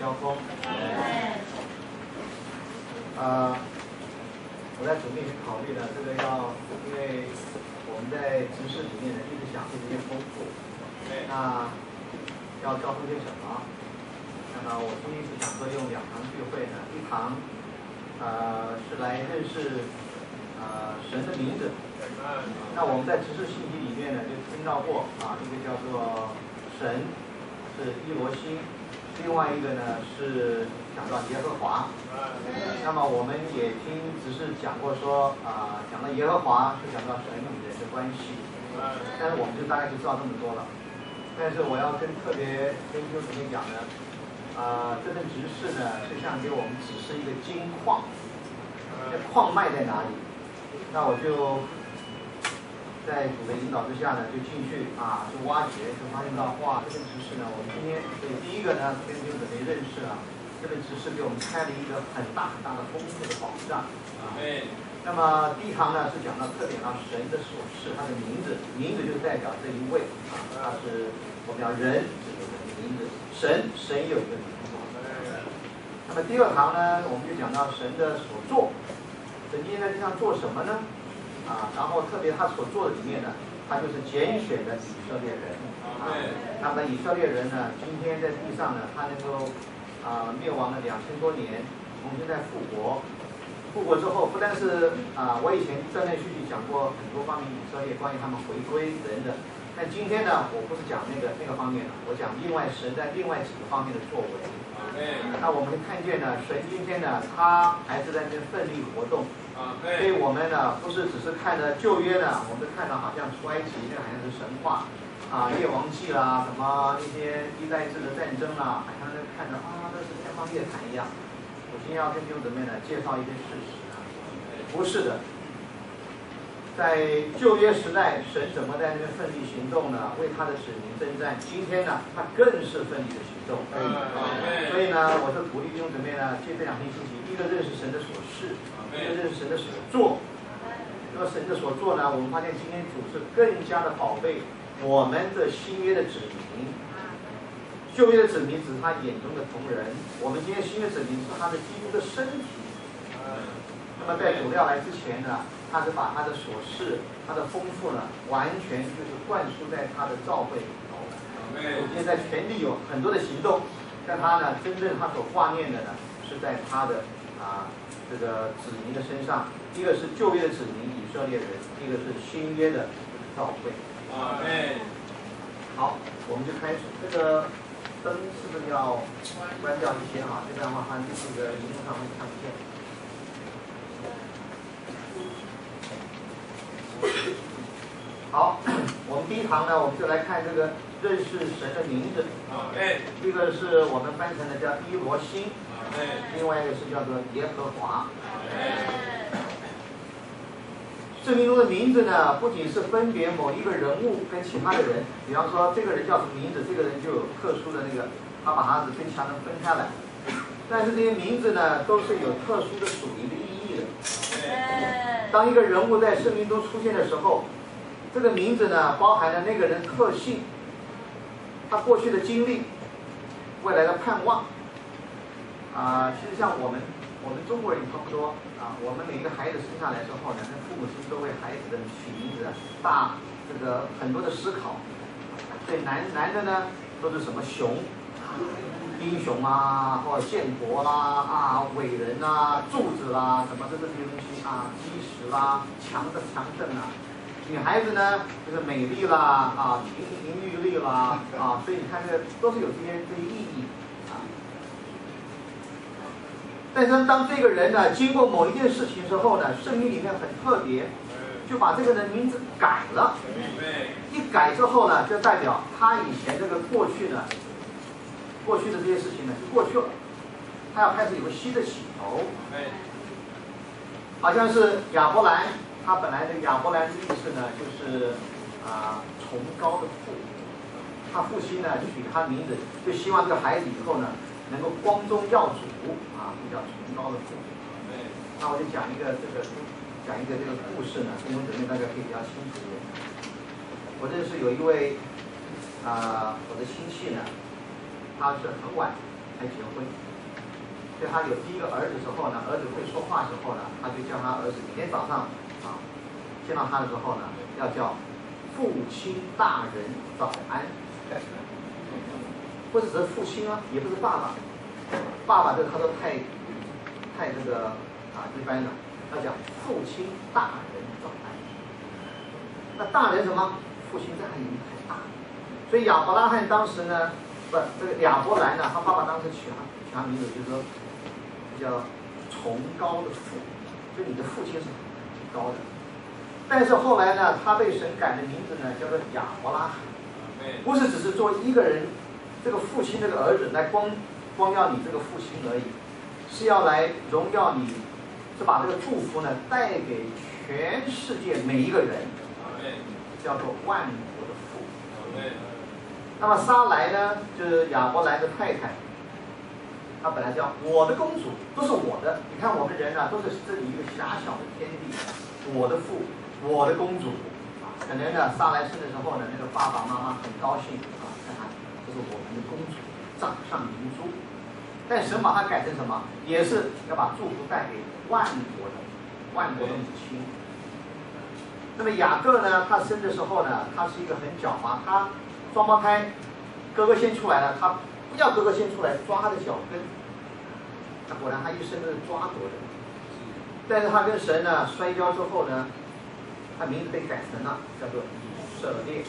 交锋。我在主内去考虑呢，这个因为我们在执事里面呢一直想这些丰富，那要交通些什么？那么我今天是想说用2堂聚会呢，一堂是来认识神的名字。那我们在执事信息里面呢就听到过一个叫做神是伊罗星，另外一个呢是讲到耶和华。那么我们也听只是讲过说讲到耶和华是讲到神与人的关系，但是我们就大概就知道这么多了。但是我要特别跟弟兄姊妹讲呢，这份执事呢是像给我们指示一个金矿，这矿脉在哪里？那我就在主的引导之下呢，就进去去挖掘，就发现到哇，这份执事呢，我们今天第一个呢跟弟兄姊妹认识这份执事给我们开了一个很大很大的丰富的宝藏。那么第一堂呢是讲到特点到神的所示，他的名字就代表这一位他是我们讲人是有个名字，神有一个名字。那么第2堂呢，我们就讲到神的所做，神今天在地上做什么呢？然后特别他所做的里面呢，他就是拣选的以色列人。那么以色列人呢，今天在地上呢，他能够灭亡了2000多年，重新再复活。复活之后，不但是我以前断断续续讲过很多方面以色列关于他们回归等等，但今天呢，我不是讲那个方面了，我讲另外神在另外几个方面的作为。那我们看见呢，神今天呢，他还是在那边奋力活动。所以我们呢，不是只是看着旧约呢，我们看到好像出埃及那个好像是神话列王记啦，什么一些历代志的战争啦，好像看着那是天方夜谭一样。我今天要跟弟兄姊妹呢介绍一些事实不是的。在旧约时代，神怎么在那边奋力行动呢？为他的子民征战。今天呢，他更是奋力的行动。所以呢，我是鼓励弟兄姊妹呢，借这2天信息，一个认识神的所示，一个认识神的所做。那么神的所做呢，我们发现今天主是更加的宝贝我们的新约的子民。旧约的子民只是他眼中的同人，我们今天新约子民是他的基督的身体。那么在主料来之前呢，他是把他的所示、他的丰富呢，完全就是灌输在他的教会里头。今天在全地有很多的行动，但他呢，真正他所挂念的呢，是在他的这个子民的身上。一个是旧约的子民以色列人，一个是新约的教会。好，我们就开始。这个灯是不是要关掉一些这样的话，它这个荧幕上会看不见。好，我们第1堂呢，我们就来看这个认识神的名字。一个是我们翻成的叫伊罗星，另外一个是叫做耶和华。圣经中的名字呢，不仅是分别某一个人物跟其他的人，比方说这个人叫什么名字，这个人就有特殊的那个，他把它跟其他人分开来。但是这些名字呢，都是有特殊的属灵的意义的。当一个人物在圣经中出现的时候，这个名字呢，包含了那个人特性，他过去的经历，未来的盼望。其实像我们中国人也差不多我们每一个孩子生下来之后呢，那父母亲都为孩子的取名字这个很多的思考。所以男的呢，都是什么雄、英雄或者建国啦伟人柱子啦，什么这些东西基石啦，强盛女孩子呢，就是美丽啦亭玉立啦所以你看这个都是有这些意义但是当这个人呢，经过某一件事情之后呢，圣经里面很特别，就把这个人名字改了。一改之后呢，就代表他以前这个过去的这些事情呢，就过去了。他要开始有个新的起头。好像是亚伯兰，他本来的亚伯兰的意思呢，就是崇高的父。他父亲呢取他名字，就希望这个孩子以后呢，能够光宗耀祖比较崇高的父。那我就讲一个这个故事呢，弟兄姊妹大家可以比较清楚一点。我认识有一位我的亲戚呢，他是很晚才结婚。所以他有第一个儿子之后呢，儿子会说话之后呢，他就叫他儿子每天早上见到他的时候呢，要叫父亲大人早安。不是只是父亲啊，也不是爸爸，爸爸这个他都太这个一般了，要讲父亲大人早安。那大人什么？父亲在他眼里太大，所以亚伯拉罕当时呢，这个亚伯兰呢，他爸爸当时取他名字就是说比较崇高的父，就你的父亲是很高的。但是后来呢，他被神改的名字呢叫做亚伯拉罕，不是只是做一个人这个父亲这个儿子来光耀你这个父亲而已，是要来荣耀你，是把这个祝福呢带给全世界每一个人，叫做万国的父。那么撒莱呢，就是亚伯兰的太太，她本来叫我的公主，都是我的。你看我们人啊，都是这里一个狭小的天地，我的父，我的公主。可能呢，撒莱生的时候呢，那个爸爸妈妈很高兴看看这是我们的公主，掌上明珠。但神把它改成什么？也是要把祝福带给万国的母亲。那么雅各呢，他生的时候呢，他是一个很狡猾，他双胞胎，哥哥先出来了，他不要哥哥先出来，抓他的脚跟。那果然他一生都是抓夺的。但是他跟神呢摔跤之后呢，他名字被改成了叫做以色列。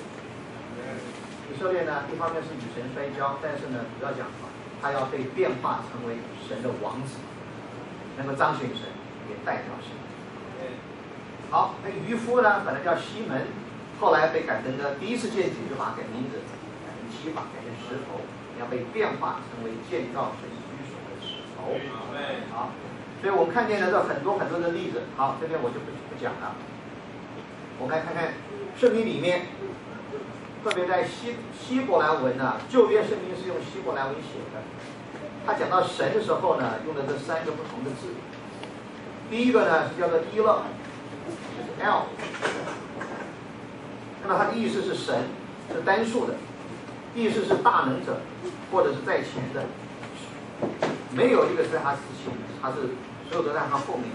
以色列呢，一方面是与神摔跤，但是呢，主要讲他要被变化成为神的王子，能够彰显神，也代表神。好，那个渔夫呢，本来叫西门，后来被改成了第一次见主就把他改名字，改成基法，改成石头，要被变化成为建造神居所的石头。好，所以我们看见了这很多的例子。好，这边我就不讲了。我们来看看圣经里面，特别在希伯来文呢，旧约圣经是用希伯来文写的。他讲到神的时候呢，用了这3个不同的字。第一个呢是叫做伊勒，就是 L， 那么它的意思是神，是单数的，意思是大能者，或者是在前的，没有一个在他之前，他是所有都在他后面。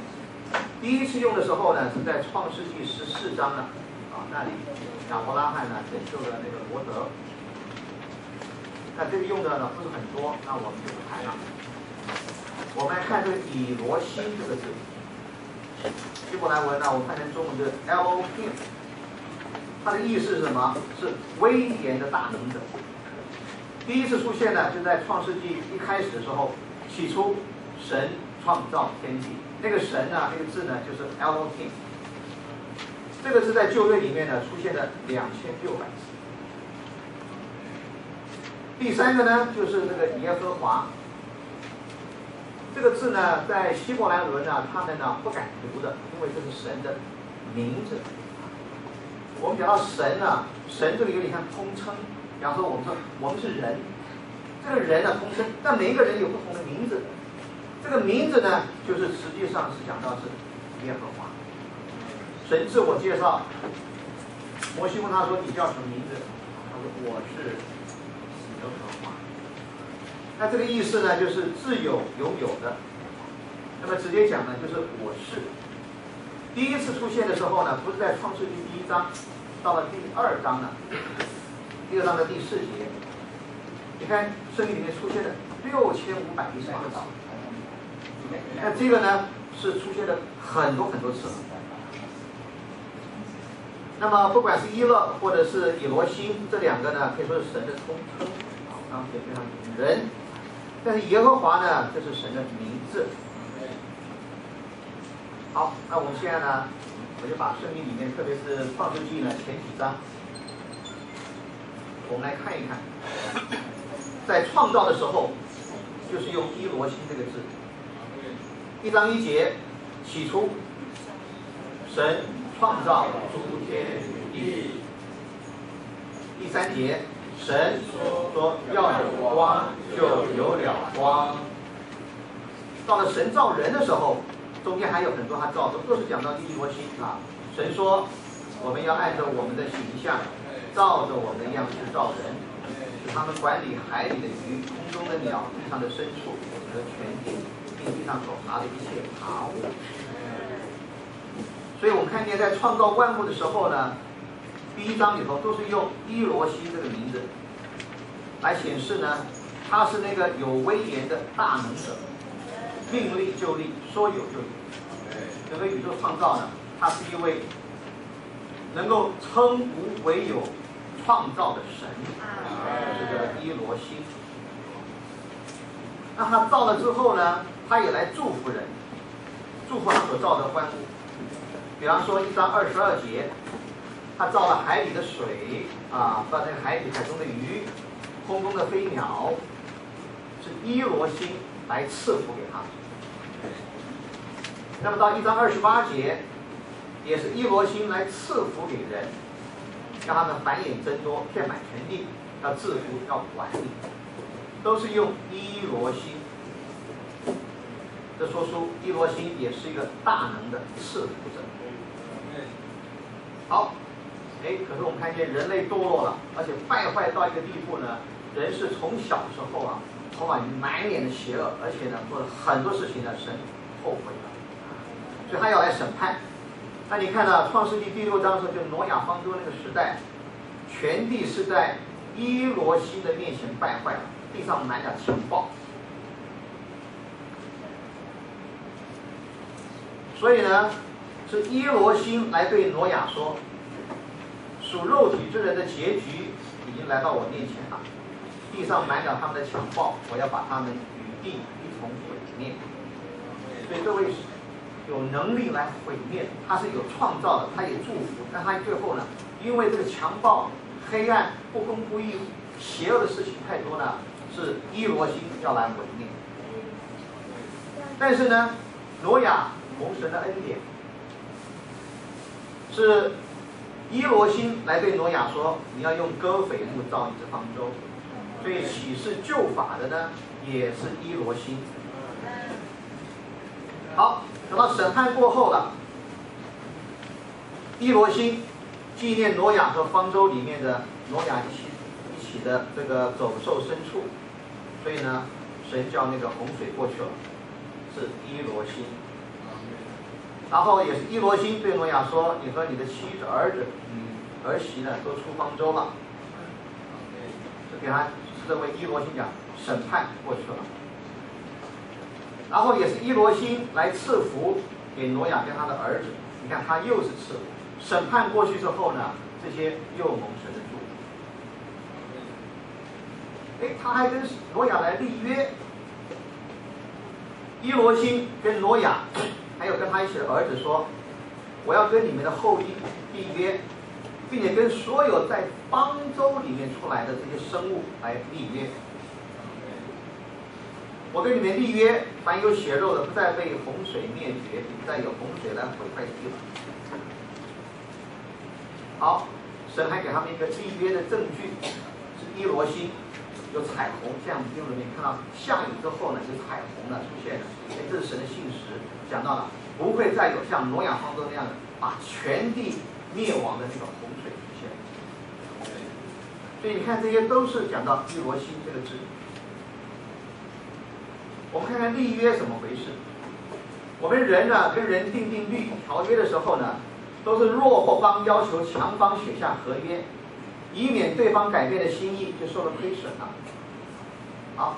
第一次用的时候呢，是在创世纪14章呢，那里亚伯拉罕呢拯救了那个罗德。那这个用的呢不是很多，那我们就不谈了。我们来看这个以罗星这个字，希伯来文呢，我看成中文是 Elohim， 它的意思是什么？是威严的大能者。第一次出现呢，就在创世纪一开始的时候，起初神创造天地，那个神呢，那个字呢就是 Elohim。这个字在旧约里面呢出现了2600次。第3个呢就是那个耶和华。这个字呢，在希伯来文呢，他们呢不敢读的，因为这是神的名字。我们讲到神呢，神这个有点像通称。比方说，我们说我们是人，这个人呢通称，但每一个人有不同的名字。这个名字呢，就是实际上是讲到是耶和华。神自我介绍，摩西问他说：“你叫什么名字？”他说：“我是耶和华。”那这个意思呢，就是自有拥有的。那么直接讲呢，就是我是。第一次出现的时候呢，不是在创世纪第1章，到了第2章了，第2章的第4节。你看圣经里面出现了6518次。那这个呢，是出现了很多次。那么不管是伊勒或者是以罗星，这2个呢，可以说是神的通称，当时也非常人。但是耶和华呢，这是神的名字。好，那我们现在呢，我就把圣经里面，特别是创世纪呢前几章，我们来看一看，在创造的时候，就是用伊罗星这个字。1章1节，起初，神创造诸天与地。第3节，神说要有光，就有了光。到了神造人的时候，中间还有很多他造的，都是讲到伊罗星啊。神说，我们要按照我们的形象，照着我们的样式造人，使他们管理海里的鱼、空中的鸟、地上的牲畜和全地，并地上所爬的一切爬物。所以我们看见在创造万物的时候呢，第一章里头都是用伊罗西这个名字来显示呢，他是那个有威严的大能者，命立就立，说有就有。整个宇宙创造呢，他是一位能够称无为有、创造的神，这个伊罗西。那他造了之后呢，他也来祝福人，祝福他所造的万物。比方说1章22节，他造了海里的水啊，造那个海中的鱼，空中的飞鸟，是伊罗星来赐福给他。那么到1章28节，也是伊罗星来赐福给人，让他们繁衍增多，遍满全地，要制服，要管理，都是用伊罗星。这说出伊罗星也是一个大能的赐福者。好，可是我们看见人类堕落了，而且败坏到一个地步呢，人是从小时候啊，充满满脸的邪恶，而且呢做了很多事情呢，神后悔了，所以他要来审判。那你看呢，创世纪第6章的时候，就挪亚方舟那个时代，全地是在伊罗星的面前败坏了，地上满了强暴。所以呢，是伊罗星来对挪亚说，属肉体之人的结局已经来到我面前了，地上满了他们的强暴，我要把他们与地一同毁灭。所以各位有能力来毁灭，他是有创造的，他也祝福，但他最后呢，因为这个强暴、黑暗、不公不义、邪恶的事情太多呢，是伊罗星要来毁灭。但是呢，挪亚蒙神的恩典，是伊罗星来对挪亚说，你要用戈斐木造一只方舟。所以启示旧法的呢，也是伊罗星。好，等到审判过后了，伊罗星纪念挪亚和方舟里面的挪亚一起的这个走兽牲畜，所以呢，神叫那个洪水过去了，是伊罗星。然后也是伊罗星对挪亚说，你和你的妻子、儿子、儿媳呢都出方舟了，就给他这位伊罗星讲审判过去了。然后也是伊罗星来赐福给挪亚跟他的儿子，你看他又是赐福。审判过去之后呢，这些又蒙神的祝福。他还跟挪亚来立约。伊罗星跟挪亚还有跟他一起的儿子说，我要跟你们的后裔立约，并且跟所有在方舟里面出来的这些生物来立约。我跟你们立约，凡有血肉的不再被洪水灭绝，不再有洪水来毁坏地了。好，神还给他们一个立约的证据，是伊罗星，有彩虹，像我们经文里面看到下雨之后呢，有彩虹呢出现了，这是神的信实，讲到了不会再有像挪亚方舟那样的把全地灭亡的那个洪水出现。所以你看，这些都是讲到伊罗星这个字。我们看看立约怎么回事。我们人呢，跟人订条约的时候呢，都是弱方要求强方写下合约，以免对方改变的心意就受了亏损了。好，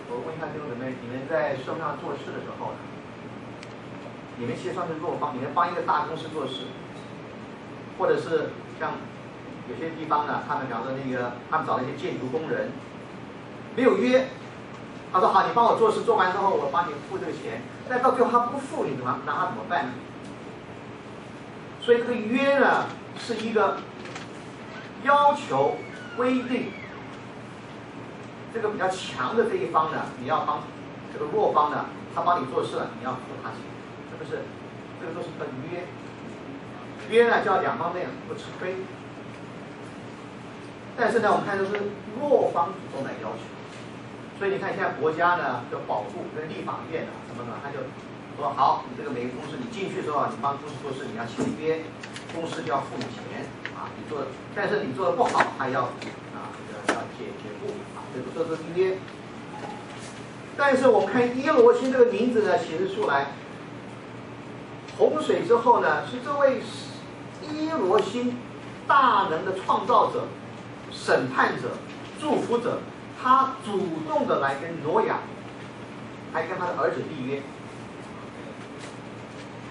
我问一下弟兄姊妹，你们在社会上做事的时候呢，你们其实算是弱方，你们帮一个大公司做事，或者是像有些地方呢，他们讲说他们找了一些建筑工人，没有约。他说好，你帮我做事，做完之后我帮你付这个钱，但到最后他不付，你拿他怎么办呢？所以这个约呢，是一个要求规定，这个比较强的这一方呢，你要帮这个弱方呢，他帮你做事了，你要付他钱，是不是？这个都是一个约。约呢，叫两方面不吃亏。但是呢，我们看的是弱方主动来要求。所以你看，现在国家呢的保护跟立法院啊什么的，他就说好，你这个每个公司你进去之后，你帮公司做事，你要签约，公司就要付你钱但是你做的不好，他要解雇这是今天。但是我们看耶罗星这个名字呢，显示出来，洪水之后呢，是这位耶罗星大能的创造者、审判者、祝福者，他主动的来跟挪亚，还跟他的儿子立约。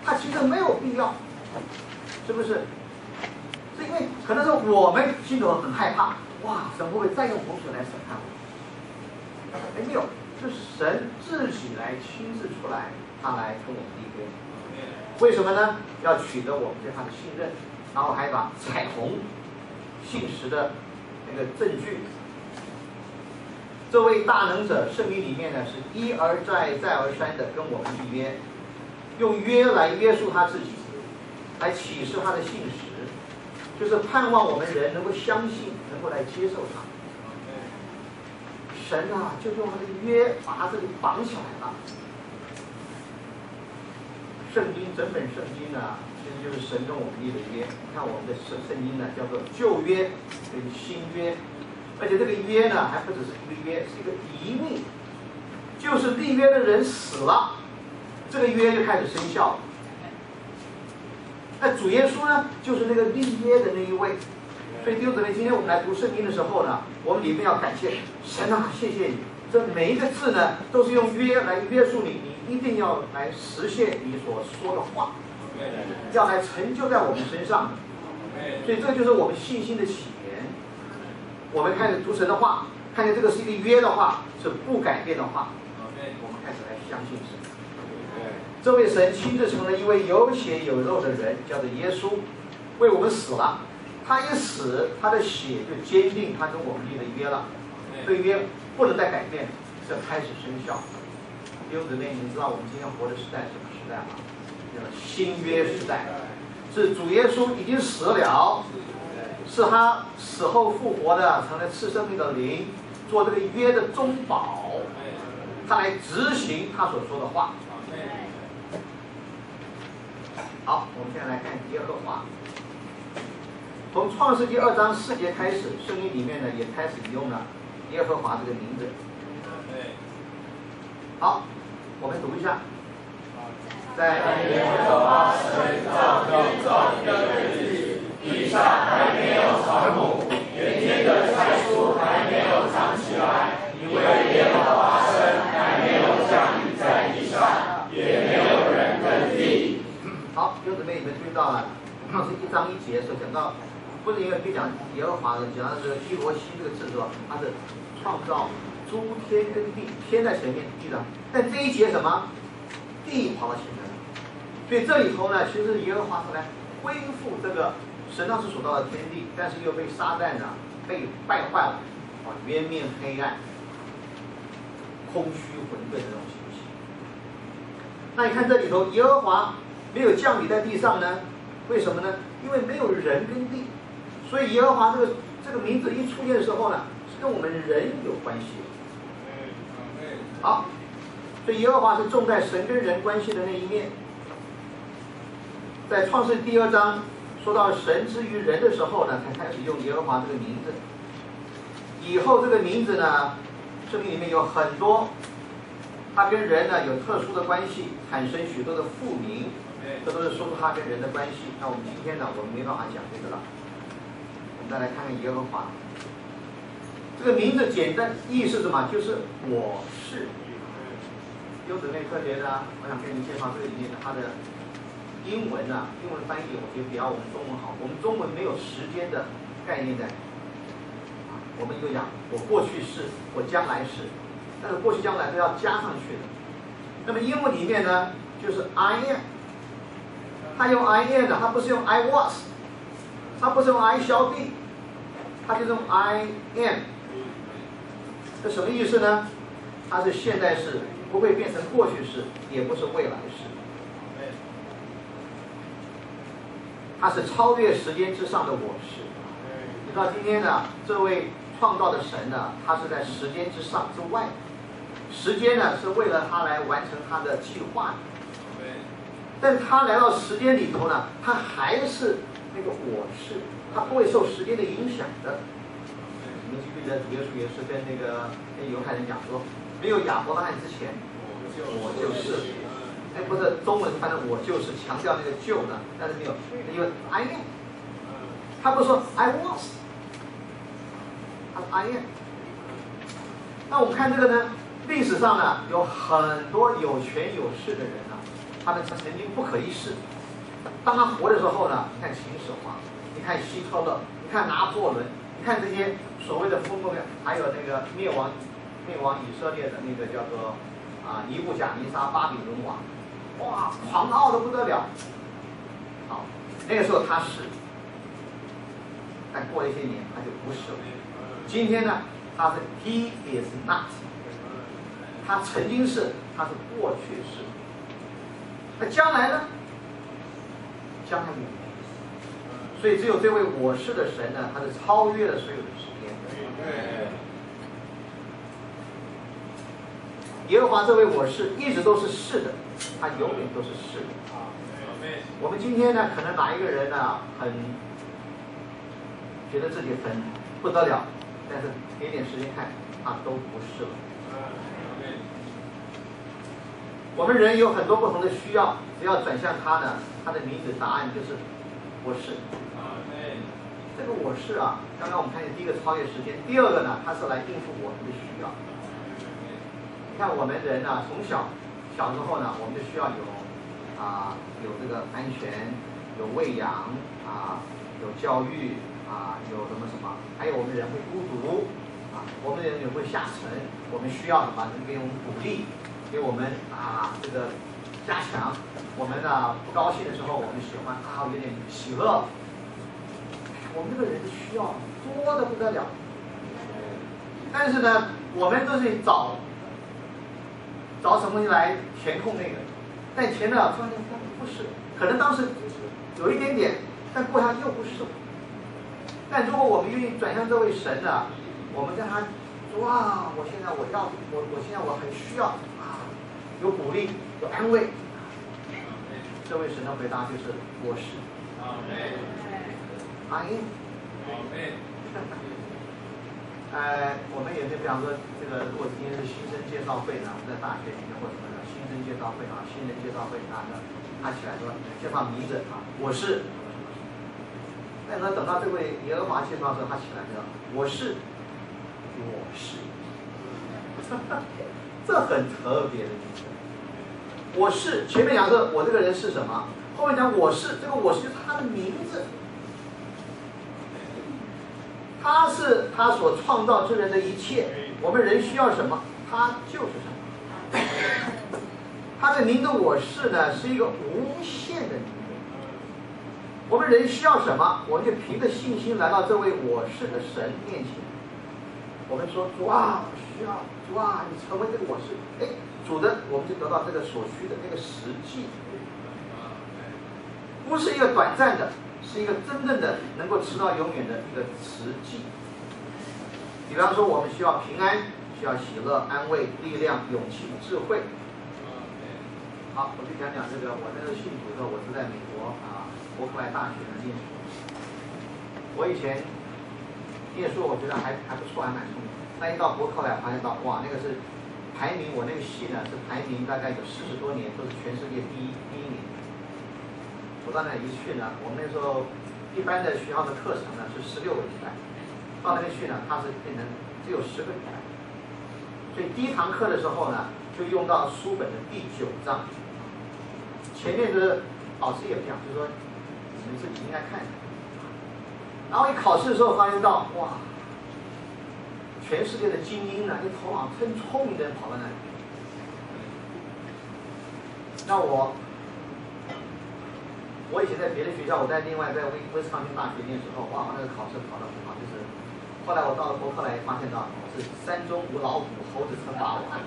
他其实没有必要，是不是？是因为可能是我们心中很害怕，哇，神会不会再用洪水来审判我？哎，没有，是神自己来亲自出来，他来跟我们立约。为什么呢？要取得我们对他的信任，然后还把彩虹信实的那个证据。这位大能者，圣经里面呢是一而再再而三的跟我们立约，用约来约束他自己，来启示他的信实，就是盼望我们人能够相信，能够来接受他。神啊，就用他的约把他这里绑起来了。圣经整本圣经呢，其实就是神跟我们立的约。你看我们的圣经呢，叫做旧约跟新约，而且这个约呢，还不只是一个约，是一个遗命，就是立约的人死了，这个约就开始生效了。那主耶稣呢，就是那个立约的那一位。所以弟兄姊妹，今天我们来读圣经的时候呢，我们里面要感谢神啊，谢谢你，这每一个字呢，都是用约来约束你，你一定要来实现你所说的话，要来成就在我们身上的。所以这就是我们信心的起源。我们开始读神的话，看见这个是一个约的话，是不改变的话，我们开始来相信神。这位神亲自成了一位有血有肉的人，叫做耶稣，为我们死了。他一死，他的血就坚定他跟我们立的约了，这个约不能再改变，这开始生效。弟兄姊妹，你知道我们今天活的时代是什么时代吗？叫新约时代，是主耶稣已经死了，是他死后复活的，成了赐生命的灵，做这个约的中保，他来执行他所说的话。好，我们现在来看耶和华。从创世纪2章4节开始，圣经里面呢也开始引用了耶和华这个名字。好，我们读一下。在耶和华神造天造地的日子，地上还没有草木，原天的菜蔬还没有长起来，因为耶和华神还没有降雨在地上，也没有人耕地。好，弟兄姊妹，你们注意到了，创世1章1节所讲到。不是因为可以讲耶和华的，讲到这个伊罗西这个字是吧？它是创造诸天跟地，天在前面，地的。但这一节什么？地跑到前面了。所以这里头呢，其实耶和华是来恢复这个神当时所造的天地，但是又被撒旦呢被败坏了，渊面黑暗、空虚混沌的这种情形。那你看这里头，耶和华没有降雨在地上呢？为什么呢？因为没有人跟地。所以耶和华这个名字一出现的时候呢，是跟我们人有关系。好，所以耶和华是重在神跟人关系的那一面。在创世第2章说到神之于人的时候呢，才开始用耶和华这个名字。以后这个名字呢，圣经里面有很多，它跟人呢有特殊的关系，产生许多的复名，这都是说出它跟人的关系。那我们今天呢，我们没办法讲这个了。再来看看耶和华这个名字，简单意思是什么？就是我是。有姊妹特别的，我想跟您介绍这个里面的它的英文啊，英文翻译我觉得比我们中文好。我们中文没有时间的概念在，我们就讲我过去是，我将来是，但是过去将来都要加上去的。那么英文里面呢，就是 I am， 它用 I am 的，它不是用 I was， 它不是用 I shall be。它就是用 I am， 这什么意思呢？它是现在式，不会变成过去式，也不是未来式。它是超越时间之上的我是。你知道今天呢，这位创造的神呢，他是在时间之上之外，时间呢是为了他来完成他的计划。但他来到时间里头呢，他还是那个我是，它不会受时间的影响的。你们记不记得主耶稣也是跟犹太人讲说，没有亚伯拉罕之前，我就是。哎，不是中文翻的我就是，强调那个就呢，但是没有，因为 I am， 他不说 I was， 他说 I am。那我们看这个呢，历史上呢有很多有权有势的人呢，他们曾经不可一世。当他活的时候呢，你看秦始皇，你看希特勒，你看拿破仑，你看这些所谓的风风，还有那个灭亡以色列的那个叫做尼布甲尼撒巴比伦王，哇，狂傲的不得了。好，那个时候他是，但过了一些年他就不是了。今天呢，他是 He is not， 他曾经是，他是过去式。那将来呢？将来也没。所以只有这位我是的神呢，他是超越了所有的时间。耶和华这位我是一直都是是的，他永远都是是的。我们今天呢，可能哪一个人呢，很觉得自己很不得了，但是给点时间看，他都不是了。我们人有很多不同的需要，只要转向他呢，他的名字答案就是我是。这个我是啊，刚刚我们看见第一个超越时间，第二个呢，它是来应付我们的需要。你看我们人呢，从小时候呢，我们就需要有这个安全，有喂养有教育有什么，还有我们人会孤独我们人也会下沉，我们需要什么？人给我们鼓励，给我们这个加强。我们不高兴的时候，我们喜欢有点喜乐。我们这个人的需要多得不得了，但是呢，我们都是找什么东西来填空那个，但填了发现不是，可能当时有一点点，但过下又不是。但如果我们愿意转向这位神呢，我们跟他说我现在我很需要有鼓励，有安慰。这位神的回答就是我是。阿因。我们也是，比方说这个，如果今天是新生介绍会呢，我们在大学里面或者什么的新生介绍会新人介绍会他起来说介绍名字我是。但是等到这位耶和华介绍的时候，他起来说我是，这很特别的名字。我是前面讲说我这个人是什么，后面讲我是，这个我是就是他的名字。他是他所创造之人的一切，我们人需要什么，他就是什么。他的名字我是呢，是一个无限的名字。我们人需要什么，我们就凭着信心来到这位我是的神面前。我们说主我需要，主你成为这个我是，主的，我们就得到这个所需的那个实际，不是一个短暂的，是一个真正的能够持到永远的一个实际。比方说，我们需要平安，需要喜乐、安慰、力量、勇气、智慧。好，我就讲这个。我那个信主的时候，我是在美国伯克莱大学念书。我以前念书，我觉得还不错，还蛮聪明。但一到伯克莱，发现到那个是排名，我那个系呢是排名大概有40多年，都是全世界第一名。我到那里一去呢，我们那时候一般的学校的课程呢是16个礼拜，到那边去呢，它是变成只有10个礼拜。所以第一堂课的时候呢，就用到书本的第9章。前面的老师也不讲，就说你们自己应该看。然后一考试的时候发现到全世界的精英呢，头脑真聪明的人跑到那里。那我以前在别的学校，我在另外在威斯康星大学念时候，那个考试考得很好，就是后来我到了伯克莱，发现到是山中无老虎，猴子称霸王。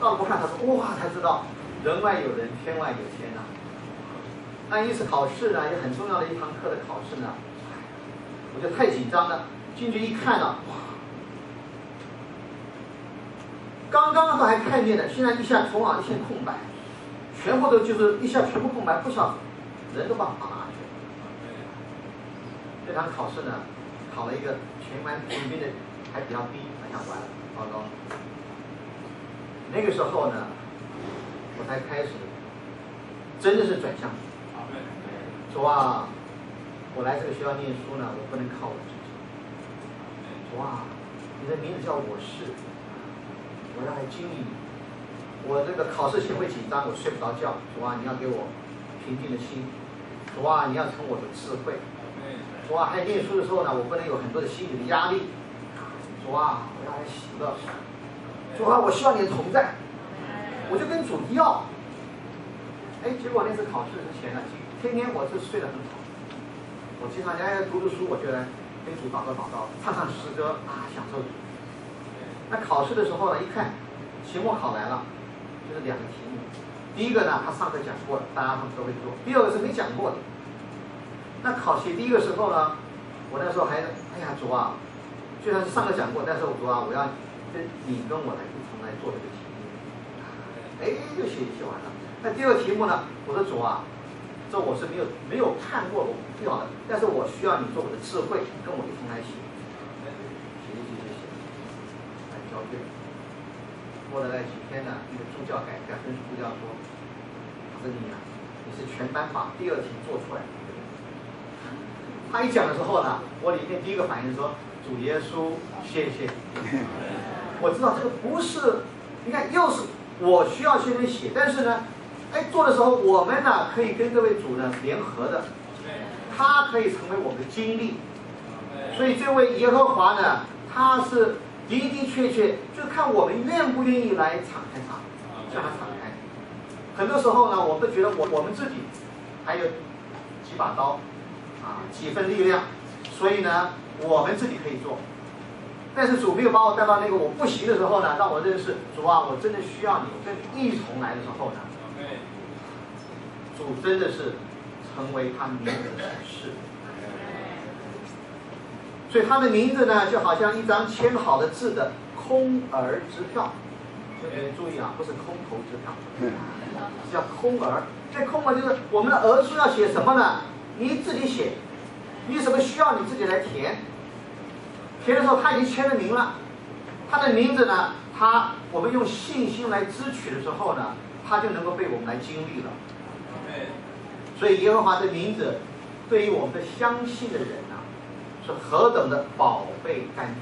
到了伯克莱，他说才知道人外有人，天外有天呐。那一次考试呢，也很重要的一堂课的考试呢，我就太紧张了，进去一看刚刚还看见的，现在一下头脑一片空白，全部都就是一下全部空白，不少人都把它拿去了。这场考试呢，考了一个全班平均的还比较低，我想完了，糟糕。那个时候呢，我才开始，真的是转向。主啊，我来这个学校念书呢，我不能靠我自己。主啊，你的名字叫我是，我要来经历你。我这个考试前会紧张，我睡不着觉。主啊，你要给我平静的心。主啊，你要成我的智慧。主啊，还有念书的时候呢，我不能有很多的心理的压力。主啊，我要来喜乐。主啊，我需要你的同在。我就跟主要。哎，结果那次考试之前呢，天天我是睡得很好。我经常读书，我就来跟主祷告，唱诗歌啊，享受主。那考试的时候呢，一看期末考来了，就是2个题目。第一个呢，他上课讲过了，大家都会做；第二个是没讲过的。那考写第一个时候呢，我那时候还哎呀主啊，虽然是上课讲过，但是我主啊，我要跟你跟我来一同来做这个题目。哎，就写完了。那第二个题目呢，我说主啊，这我是没有看过我不要的，但是我需要你做我的智慧，跟我一同来写。写，来交卷。过了那几天呢，一个助教改分数助教说：“老师你啊，你是全班把第2题做出来的。”他一讲的时候呢，我里面第一个反应是说：“主耶稣，谢谢。”我知道这个不是，你看又是我需要先写，但是呢，哎做的时候我们呢可以跟这位主呢联合的，他可以成为我们的经历。所以这位耶和华呢，他是的的确确就看我们愿不愿意来敞开他，向他敞开。很多时候呢，我们觉得我们自己还有几把刀啊，几分力量，所以呢，我们自己可以做。但是主没有把我带到那个我不行的时候呢，让我认识主啊，我真的需要你，我跟你一同来的时候呢，主真的是成为他名字的启示。所以他的名字呢，就好像一张签好的字的空儿支票。注意啊，不是空头支票，是叫空儿。这空儿就是我们的儿书要写什么呢？你自己写，你什么需要你自己来填。填的时候他已经签了名了，他的名字呢，我们用信心来支取的时候呢，他就能够被我们来经历了。所以耶和华的名字对于我们的相信的人呢，是何等的宝贝甘甜。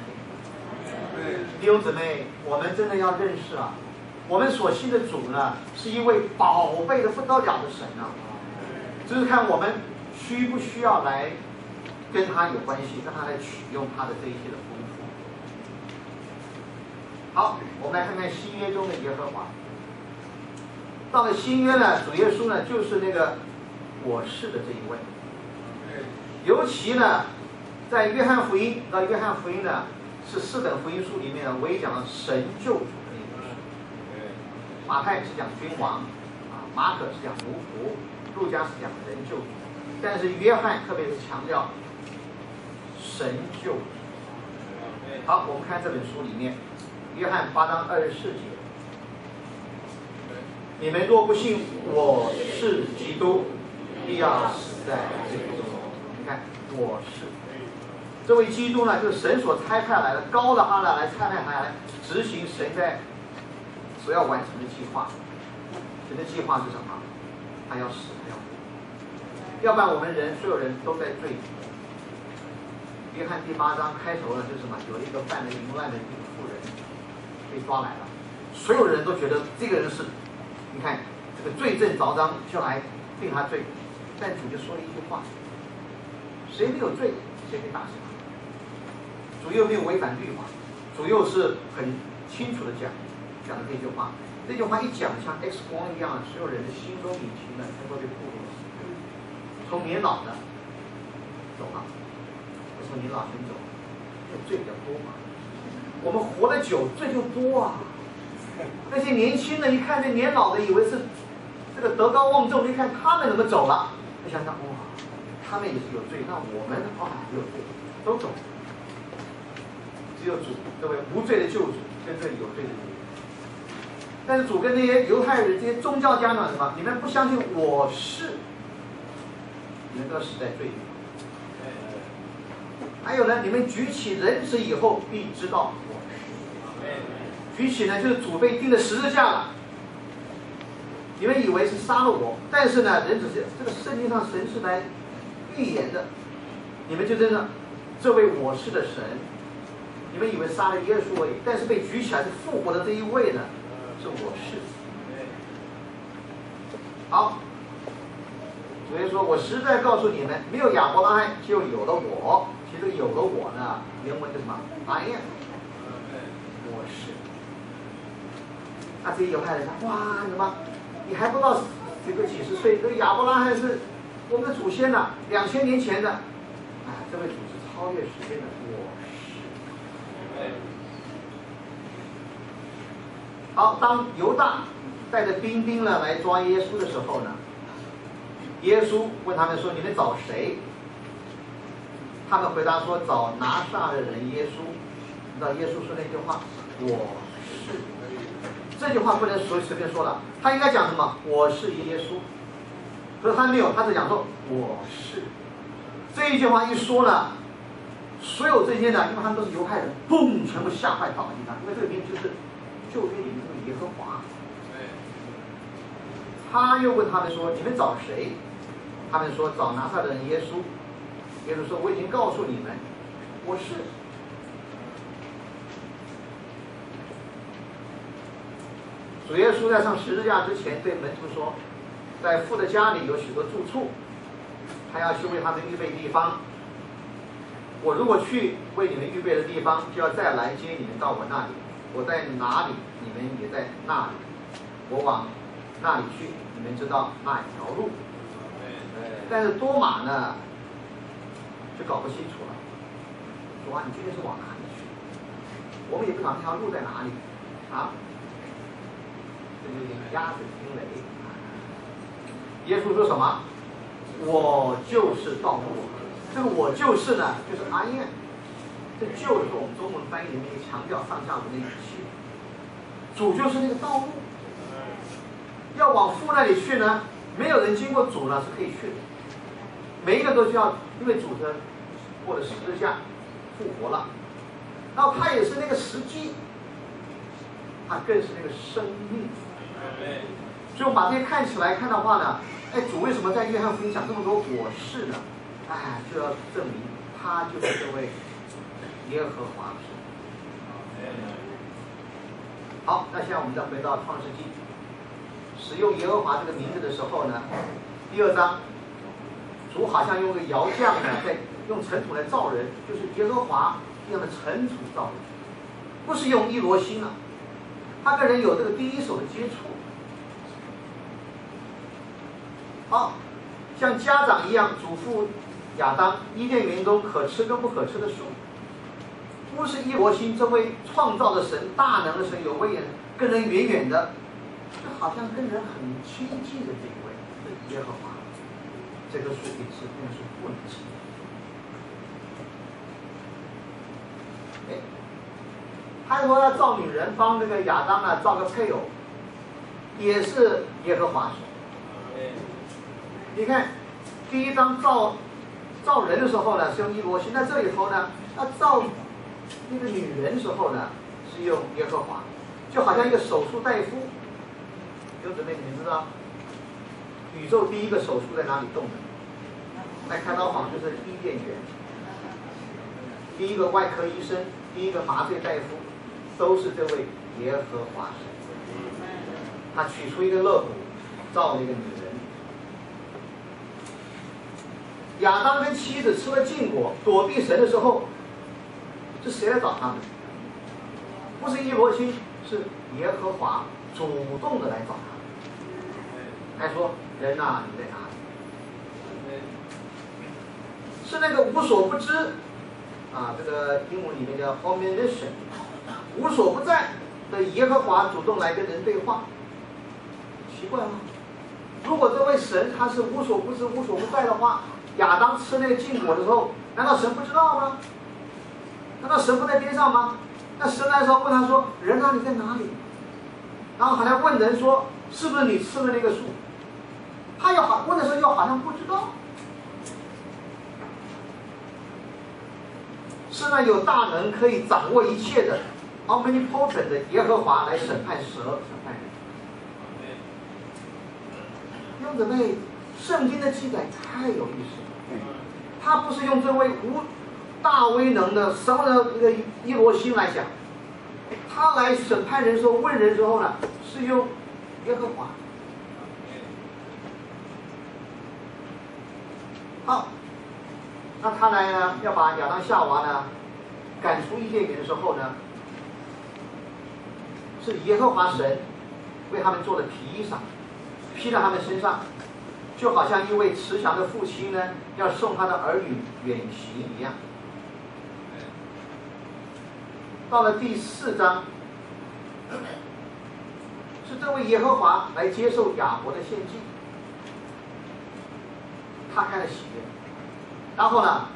弟兄姊妹，我们真的要认识啊，我们所信的主呢，是一位宝贝的不得了的神啊，只是看我们需不需要来跟他有关系，让他来取用他的这一些的丰富。好，我们来看看新约中的耶和华。到了新约呢，主耶稣呢就是那个我是的这一位。尤其呢，在约翰福音，到约翰福音呢是4本福音书里面呢唯一讲了神救主的那个事。马太是讲君王，马可是讲奴仆，路加是讲人救主，但是约翰特别是强调神救主。好，我们看这本书里面，约翰8章24节。你们若不信我是基督，必要死在罪中。你看，我是这位基督呢，就是神所差派来的，高的他呢来差派他来执行神在所要完成的计划。神的计划是什么？他要死，他要活。要不然我们所有人都在罪里。约翰第8章开头呢，就是什么？有一个犯了淫乱的一个妇人被抓来了，所有人都觉得这个人是。你看，这个罪证凿章就来定他罪，但主就说了一句话：谁没有罪，谁可以打死他。主又没有违反律法，主又是很清楚的讲了这句话。这句话一讲，像 X 光一样，所有人的心中隐情呢，能够被暴露。从年老的走了，从年老先走，罪比较多嘛。我们活得久，罪就多啊。那些年轻的，一看这年老的，以为是这个德高望重，一看他们怎么走了，就想想哇，他们也是有罪，那我们也有罪，都走。只有主这位无罪的救主跟这有罪的主。但是主跟那些犹太人、这些宗教家长什么，你们不相信我是，你们都要死在罪里。还有呢，你们举起人子以后，必知道我是。举起呢，就是主被钉在十字架了。你们以为是杀了我，但是呢，人子是这个圣经上神是来预言的，你们就真的这位我是的神，你们以为杀了耶稣而已，但是被举起来是复活的这一位呢，是我是。好，所以说我实在告诉你们，没有亚伯拉罕就有了我。其实有了我呢，原文是什么？I am， 我是。那这些犹太人说：哇，什么？你还不到这个几十岁，这个亚伯拉罕是我们的祖先呢，2000年前的。啊，这位主是超越时间的，我是。好，当犹大带着兵丁呢来抓耶稣的时候呢，耶稣问他们说：“你们找谁？”他们回答说：“找拿撒勒人耶稣。”你知道耶稣说那句话：“我是。”这句话不能随便说了，他应该讲什么？我是耶稣。可是他没有，他只讲说我是。这一句话一说呢，所有这些呢，因为他们都是犹太人，嘣，全部吓坏倒地上，因为这个名就是旧约里面的耶和华。他又问他们说：“你们找谁？”他们说：“找拿撒勒人耶稣。”耶稣说：“我已经告诉你们，我是。”主耶稣在上十字架之前对门徒说：“在父的家里有许多住处，他要去为他们预备地方。我如果去为你们预备的地方，就要再来接你们到我那里。我在哪里，你们也在那里。我往那里去，你们知道那一条路。”但是多马呢，就搞不清楚了。说：“你究竟是往哪里去？我们也不知道那条路在哪里啊。”这就有点鸭子听雷。耶稣说什么？我就是道路。这个我就是呢，就是 I am。这就是我们中文翻译里面强调上下文的语气。主就是那个道路。要往父那里去呢，没有人经过主呢是可以去的。每一个都需要，因为主的过了十字架，复活了，然后他也是那个实际，他更是那个生命。所以我们把这些看起来看的话呢，哎，主为什么在约翰福音讲这么多我是呢？哎，就要证明他就是这位耶和华神。好，那现在我们再回到创世纪，使用耶和华这个名字的时候呢，第2章，主好像用个窑匠呢，在用尘土来造人，就是耶和华用的尘土造人，不是用伊罗星啊，他跟人有这个第一手的接触。好，像家长一样嘱咐亚当，伊甸园中可吃跟不可吃的树，不是伊罗星这位创造的神、大能的神、有威严，跟人远远的，就好像跟人很亲近的这一位是耶和华。这个树可以吃，那个树不能吃。他说要造女人，帮那个亚当啊造个配偶，也是耶和华说。你看，第1章造人的时候呢是用伊罗星，那这里头呢，要造那个女人的时候呢是用耶和华，就好像一个手术大夫。有姊妹，你们知道，宇宙第一个手术在哪里动的？在开刀房，就是伊甸园。第一个外科医生，第一个麻醉大夫，都是这位耶和华神。他取出一个肋骨，造了一个女人。亚当跟妻子吃了禁果，躲避神的时候，是谁来找他们？不是伊罗星，是耶和华主动的来找他们。还说：“人啊，你在哪里？”是那个无所不知啊，这个英文里面叫 omniscient， 无所不在的耶和华主动来跟人对话。奇怪吗？如果这位神他是无所不知、无所不在的话，亚当吃那个禁果的时候，难道神不知道吗？难道神不在边上吗？那神来的时候问他说：“人啊，你在哪里？”然后还来问人说：“是不是你吃了那个树？”他又问的时候又好像不知道。是呢有大能可以掌握一切的 omnipotent 的耶和华来审判审判人。弟兄姊妹，圣经的记载太有意思了。他不是用这位大威能的什么的一个伊罗星来讲，他来审判人时候问人之后呢，是用耶和华。好，那他来呢，要把亚当夏娃呢赶出伊甸园的时候呢，是耶和华神为他们做的皮衣裳，披在他们身上，就好像一位慈祥的父亲呢，要送他的儿女远行一样。到了第4章，是这位耶和华来接受亚伯的献祭，他开了喜悦。然后呢，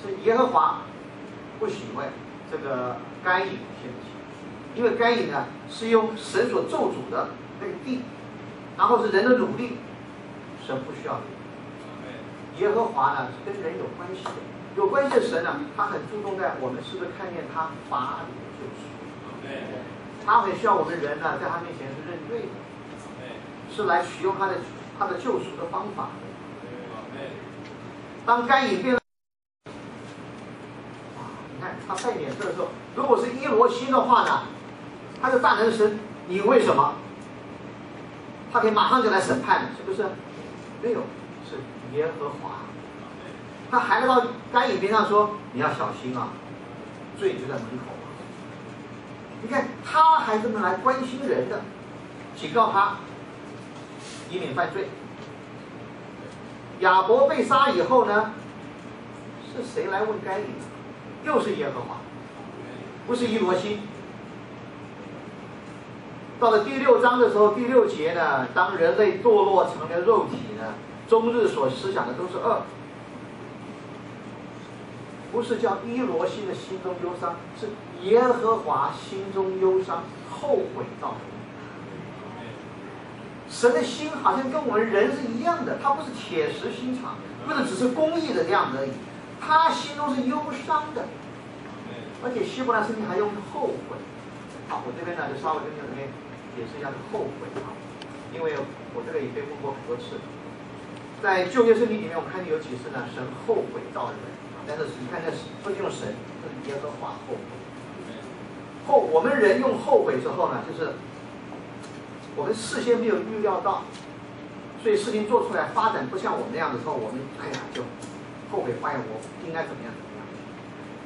是耶和华不喜悦这个该隐献祭，因为该隐呢是用神所咒诅的那个地，然后是人的努力，神不需要你。耶和华呢是跟人有关系的，有关系的神呢，他很注重在我们是不是看见他法理的救赎，他很需要我们人呢在他面前是认罪的，是来取用他的救赎的方法。当该隐变了，你看他带脸色的时候，如果是伊罗星的话呢，他是大能神，你为什么？他可以马上就来审判，是不是？没有，是耶和华。他还来到该隐边上说：“你要小心啊，罪就在门口啊。”你看他还这么来关心人的，警告他，以免犯罪。亚伯被杀以后呢，是谁来问该隐？又是耶和华，不是伊罗星。到了第6章的时候，第6节呢，当人类堕落成了肉体呢，终日所思想的都是恶，不是叫伊罗星的心中忧伤，是耶和华心中忧伤，后悔造成的。神的心好像跟我们人是一样的，他不是铁石心肠，不是只是公义的这样子而已，他心中是忧伤的。而且希伯来圣经还用后悔。好，我这边呢就稍微跟你们解释一下这后悔啊，因为我这个也被问过很多次。在旧约圣经里面，我们看见有几次呢，神后悔造的人，但是你看这不是用神，这是耶和华后悔。我们人用后悔之后呢，就是我们事先没有预料到，所以事情做出来发展不像我们那样的时候，我们就后悔发现我应该怎么样怎么样。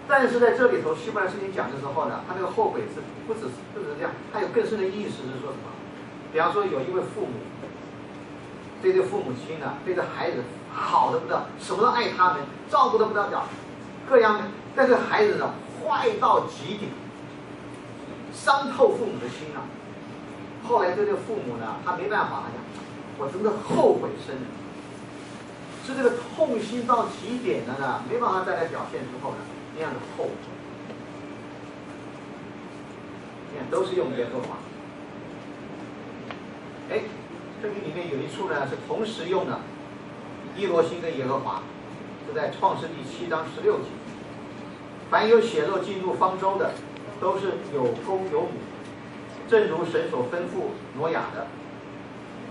但是在这里头，希伯来圣经讲的时候呢，他那个后悔是不只是这样，他有更深的意思是说什么？比方说有一位父母，对这父母亲呢，对这孩子好的不得了，什么都爱他们，照顾的不得了，各样的，但是孩子呢坏到极点，伤透父母的心啊。后来对这个父母呢，他没办法，他讲，我真的后悔生人，是这个痛心到极点的呢，没办法再来表现之后呢，那样的后悔。你看，都是用耶和华。哎，这个里面有一处呢是同时用的伊罗星跟耶和华，是在创世纪7章16节。凡有血肉进入方舟的，都是有公有母，正如神所吩咐挪亚的。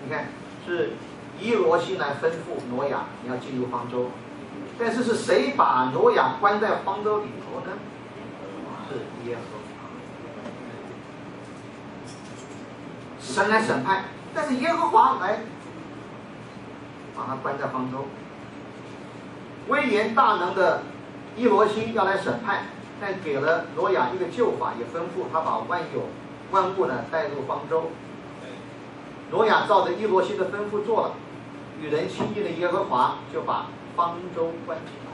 你看，是伊罗星来吩咐挪亚，你要进入方舟。但是是谁把挪亚关在方舟里头呢？是耶和华。神来审判，但是耶和华来把他关在方舟。威严大能的伊罗星要来审判，但给了挪亚一个救法，也吩咐他把万物呢带入方舟。挪亚照着伊罗星的吩咐做了，与人亲近的耶和华就把方舟关起来。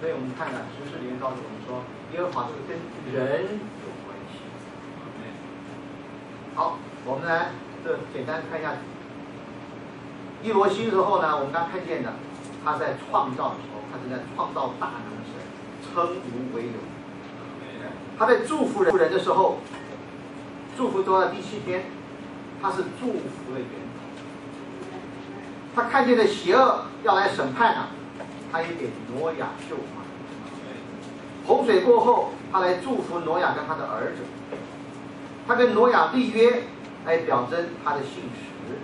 所以我们看呢，实事里面告诉我们说，耶和华是跟人有关系。好，我们来这简单看一下伊罗星之后呢，我们刚看见的，他在创造的时候，他是在创造大能的神，称无为有。他在祝福人的时候，祝福到了第7天，他是祝福的源头。他看见的邪恶要来审判了，他也给挪亚救法。洪水过后，他来祝福挪亚跟他的儿子，他跟挪亚立约，来表征他的信实。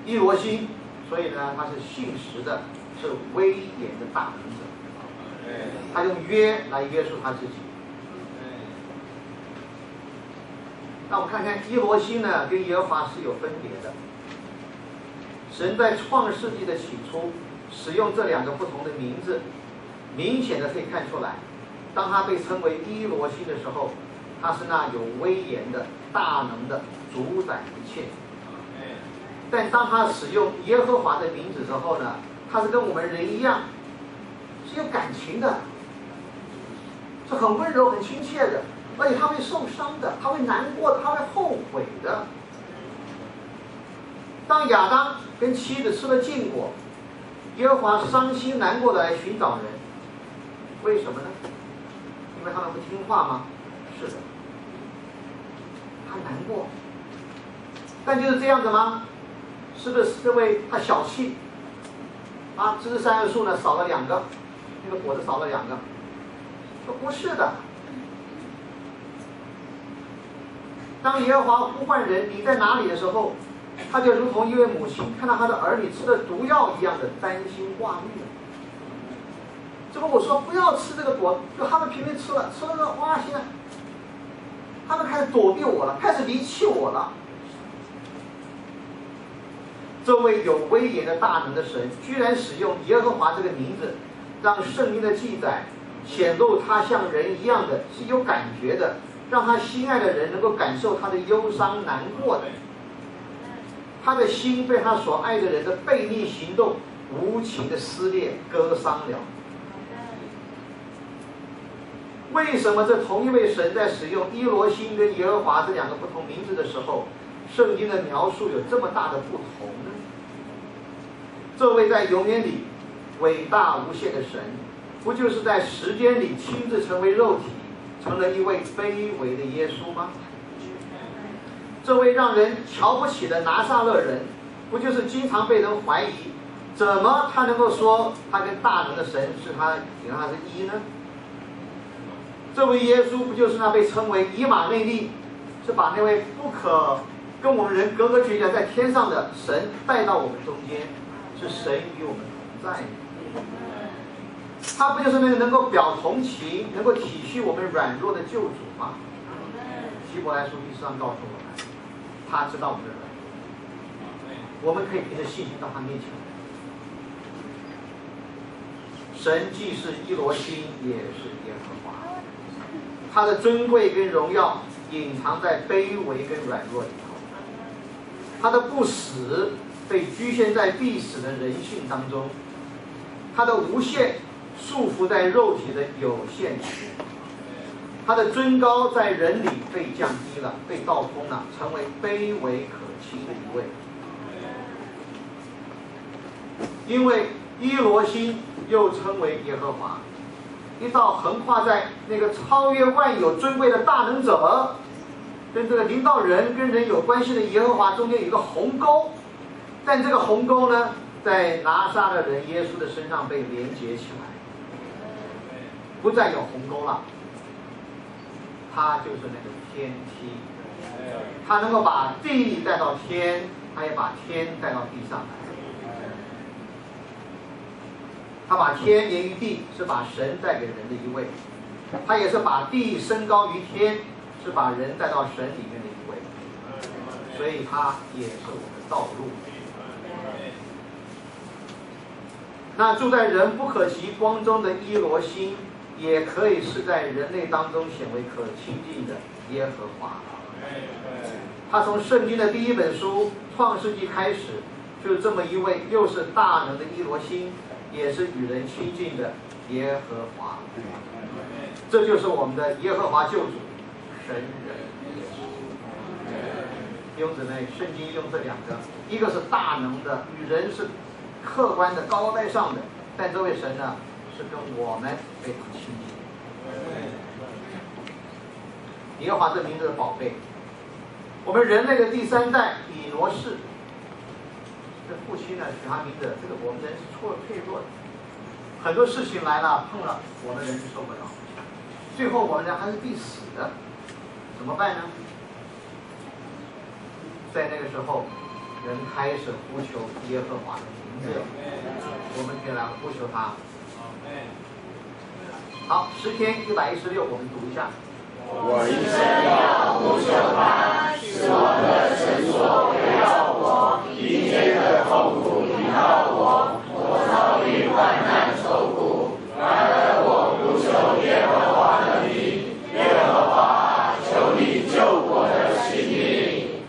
伊罗星，所以呢，他是信实的，是威严的大能者。他用约来约束他自己。那我们看看伊罗星呢，跟耶和华是有分别的。神在创世纪的起初使用这两个不同的名字，明显的可以看出来，当他被称为伊罗星的时候，他是那有威严的、大能的，主宰一切。但当他使用耶和华的名字之后呢，他是跟我们人一样，是有感情的，是很温柔、很亲切的，而且他会受伤的，他会难过的，他会后悔的。当亚当跟妻子吃了禁果，耶和华伤心难过的来寻找人，为什么呢？因为他们不听话吗？是的，他难过。但就是这样子吗？是不是因为他小气？啊，知识善恶树呢少了2个，那个果子少了2个。说不是的。当耶和华呼唤人，你在哪里的时候，他就如同一位母亲看到他的儿女吃了毒药一样的担心挂虑。这不我说不要吃这个果，就他们偏偏吃了，吃了哇现在，他们开始躲避我了，开始离弃我了。这位有威严的大能的神，居然使用耶和华这个名字，让圣经的记载显露他像人一样的是有感觉的，让他心爱的人能够感受他的忧伤难过的。他的心被他所爱的人的悖逆行动无情的撕裂割伤了。为什么这同一位神在使用伊罗星跟耶和华这2个不同名字的时候，圣经的描述有这么大的不同呢？这位在永远里伟大无限的神，不就是在时间里亲自成为肉体，成了一位卑微的耶稣吗？这位让人瞧不起的拿撒勒人，不就是经常被人怀疑，怎么他能够说他跟大能的神是他，你看他是一呢？这位耶稣不就是那被称为以马内利，是把那位不可跟我们人隔隔绝绝在天上的神带到我们中间，是神与我们同在。他不就是那个能够表同情、能够体恤我们软弱的救主吗？希伯来书第4章告诉我们，他知道我们的软弱，我们可以凭着信心到他面前。神既是伊罗星，也是耶和华，他的尊贵跟荣耀隐藏在卑微跟软弱里头，他的不死被局限在必死的人性当中，他的无限束缚在肉体的有限里，他的尊高在人里被降低了，被倒空了，成为卑微可亲的一位。因为伊罗星又称为耶和华，一道横跨在那个超越万有尊贵的大能者跟这个领导人跟人有关系的耶和华中间有一个鸿沟，但这个鸿沟呢，在拿撒勒人耶稣的身上被连结起来，不再有鸿沟了。他就是那个天梯，他能够把地带到天，他也把天带到地上来。他把天连于地，是把神带给人的一位；他也是把地升高于天，是把人带到神里面的一位。所以他也是我们的道路。那住在人不可及光中的伊罗星，也可以是在人类当中显为可亲近的耶和华。他从圣经的第1本书《创世纪》开始，就是这么一位又是大能的伊罗星，也是与人亲近的耶和华。这就是我们的耶和华救主，神人耶稣。弟兄姊妹，圣经用这2个，一个是大能的，与人是客观的高高在上的，但这位神呢，是跟我们非常亲近。耶和华这名字的宝贝，我们人类的第3代以挪士，这父亲呢取他名字，这个我们人是脆弱的，很多事情来了碰了，我们人是受不了，最后我们人还是必死的，怎么办呢？在那个时候，人开始呼求耶和华的名字，我们可以来呼求他。好，诗篇116，我们读一下。我一生要呼求他，使我的绳索围绕我，阴间的痛苦临到我，我遭遇患难愁苦，然而我呼求耶和华的名，耶和华，求你救我的性命。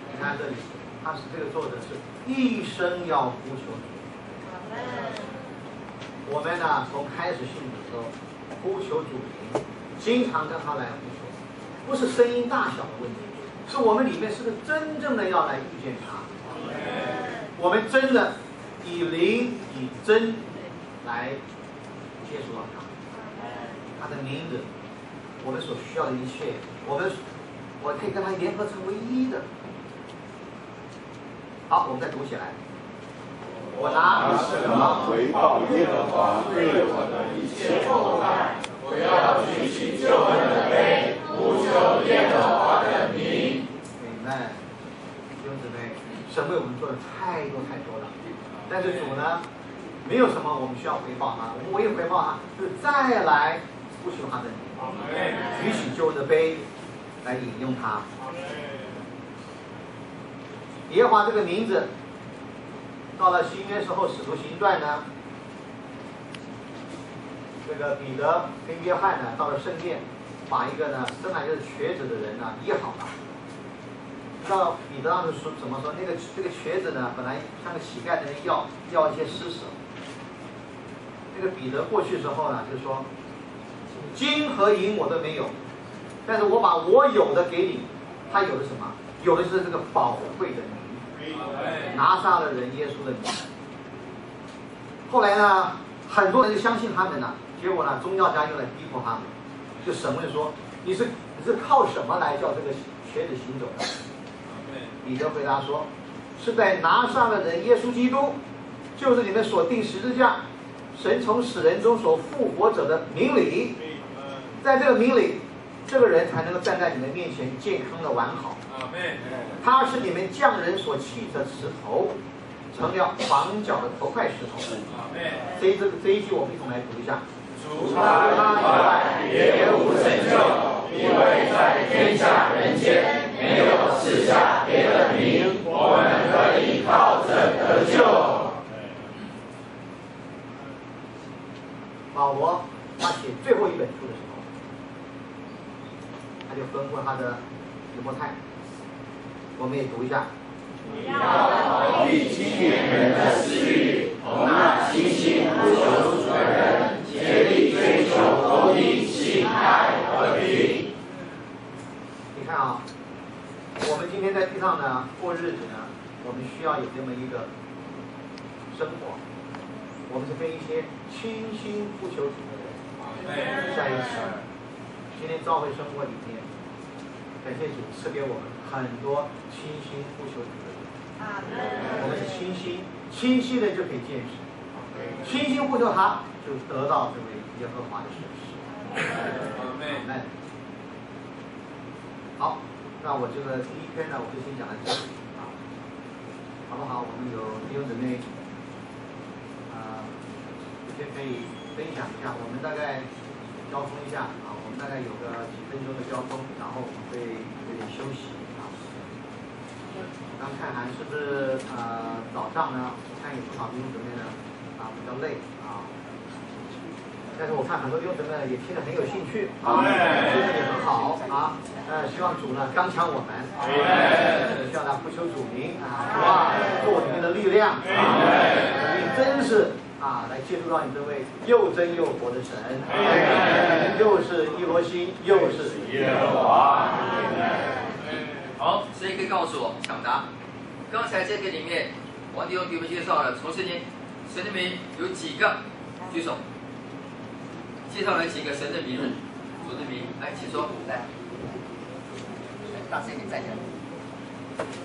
你看这里，他是这个作者是一生要呼求主。我们呢，从开始信主的时候，呼求主名，经常跟他来呼求，不是声音大小的问题，是我们里面是不是真正的要来遇见他？我们真的以灵以真来接触到他，他的名字，我们所需要的一切，我可以跟他联合成为一的。好，我们再读起来。我拿什么回报耶和华对我的一切厚爱？我要举起救恩的杯，呼求耶和华的名。Amen。弟兄姊妹，神为我们做的太多了，但是主呢，没有什么我们需要回报他，我们唯一回报他就是再来呼求他的名，举起救恩的杯来引用他。耶和华这个名字，到了新约时候，使徒行传呢，这个彼得跟约翰呢，到了圣殿，把一个呢生来就是瘸子的人呢医好了。知道彼得当时说怎么说？这个瘸子呢，本来像个乞丐的人要一些施舍。那个彼得过去的时候呢，就说：金和银我都没有，但是我把我有的给你。他有的什么？有的是这个宝贵的名，拿撒勒人耶稣的名。后来呢，很多人就相信他们了，结果呢，宗教家又来逼迫他们，就审问说：你是靠什么来叫这个瘸子行走的？彼得回答说：是在拿撒勒人耶稣基督，就是你们所定十字架，神从死人中所复活者的名里，在这个名里，这个人才能够站在你们面前健康的完好。他是你们匠人所弃的石头，成了房角的头块石头。这一句我们一同来读一下。除他以外，别无拯救，因为在天下人间没有赐下别的名，我们可以靠着得救。保罗他写最后一本书的时候，他就吩咐他的提摩太，我们也读一下。你要逃避欺骗人的私欲，同那辛辛苦求主的人竭力追求公义、信爱、和平。你看啊，我们今天在地上呢过日子呢，我们需要有这么一个生活，我们是跟一些倾心呼求主的人在一起。今天教会生活里面，感谢主赐给我们很多倾心呼求主的人。我们是清晰的就可以见识，清心呼求他，就得到这位耶和华的赏识。阿们。好，那我这个第一篇呢，我就先讲到这里啊，好不好？我们有弟兄姊妹先可以分享一下，我们大概交通一下啊，我们大概有个几分钟的交通，然后我们会有点休息。刚看韩是不是早上呢？我看有不少弟兄姊妹呢比较累啊，但是我看很多弟兄姊妹也听得很有兴趣啊，听得也很好啊。希望主呢刚强我们，希望他不求主名啊，主啊，做我里面的力量啊，你真是来接触到你这位又真又活的神，又是伊罗星，又是耶和华。好，谁可以告诉我抢答？刚才这个里面，王弟兄给我们介绍了从圣经神的名有几个？举手。介绍了几个神的名，主的名，来，请说，来，大声一点，再讲。